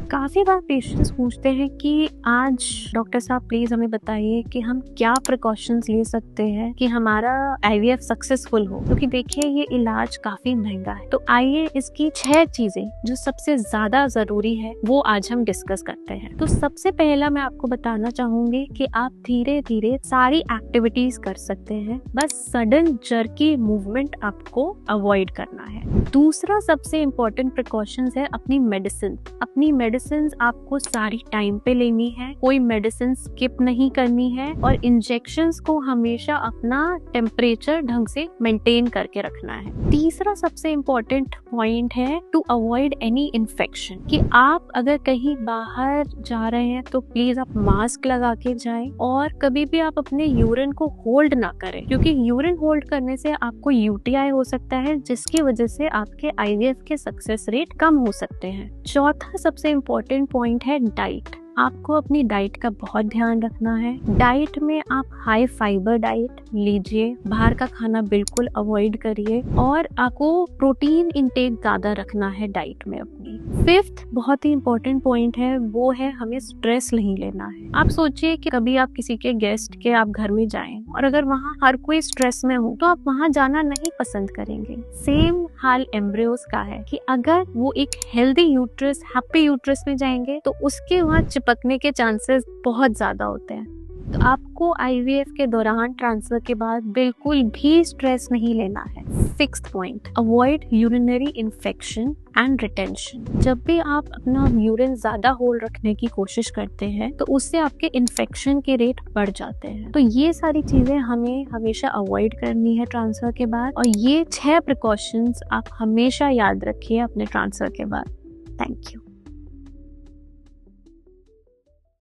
काफी बार पेशेंट्स पूछते हैं कि आज डॉक्टर साहब प्लीज हमें बताइए कि हम क्या प्रिकॉशंस ले सकते हैं कि हमारा आईवीएफ सक्सेसफुल हो, क्योंकि देखिए ये इलाज काफी महंगा है। तो आइए इसकी 6 चीजें जो सबसे ज्यादा जरूरी है वो आज हम डिस्कस करते हैं। तो सबसे पहला मैं आपको बताना चाहूंगी कि आप धीरे धीरे सारी एक्टिविटीज कर सकते हैं, बस सडन जर्की मूवमेंट आपको अवॉइड करना है। दूसरा सबसे इम्पोर्टेंट प्रिकॉशंस है अपनी मेडिसिन आपको सारी टाइम पे लेनी है, कोई मेडिसिन स्किप नहीं करनी है और इंजेक्शंस को हमेशा अपना टेम्परेचर ढंग से मेंटेन करके रखना है। तीसरा सबसे इम्पोर्टेंट पॉइंट है टू अवॉइड एनी इन्फेक्शन, कि आप अगर कहीं बाहर जा रहे हैं तो प्लीज आप मास्क लगा के जाएं और कभी भी आप अपने यूरिन को होल्ड ना करें, क्योंकि यूरिन होल्ड करने से आपको यूटीआई हो सकता है, जिसकी वजह से आपके आईवीएफ के सक्सेस रेट कम हो सकते हैं। चौथा सबसे इम्पोर्टेंट पॉइंट है डाइट। आपको अपनी डाइट का बहुत ध्यान रखना है। डाइट में आप हाई फाइबर डाइट लीजिए, बाहर का खाना बिल्कुल अवॉइड करिए और आपको प्रोटीन इंटेक ज्यादा रखना है डाइट में अपनी। फिफ्थ बहुत ही इम्पोर्टेंट पॉइंट है वो है हमें स्ट्रेस नहीं लेना है। आप सोचिए कि कभी आप किसी के गेस्ट के आप घर में जाएं और अगर वहाँ हर कोई स्ट्रेस में हो तो आप वहाँ जाना नहीं पसंद करेंगे। सेम हाल एम्ब्रियोस का है कि अगर वो एक हेल्दी यूट्रस, हैप्पी यूट्रस में जाएंगे तो उसके वहाँ चिपकने के चांसेस बहुत ज्यादा होते हैं। तो आपको आईवीएफ के दौरान ट्रांसफर के बाद बिल्कुल भी स्ट्रेस नहीं लेना है। Sixth point, avoid urinary infection and retention. जब भी आप अपना यूरिन ज्यादा होल्ड रखने की कोशिश करते हैं तो उससे आपके इन्फेक्शन के रेट बढ़ जाते हैं। तो ये सारी चीजें हमें हमेशा अवॉइड करनी है ट्रांसफर के बाद, और ये 6 प्रिकॉशंस आप हमेशा याद रखिए अपने ट्रांसफर के बाद। Thank you.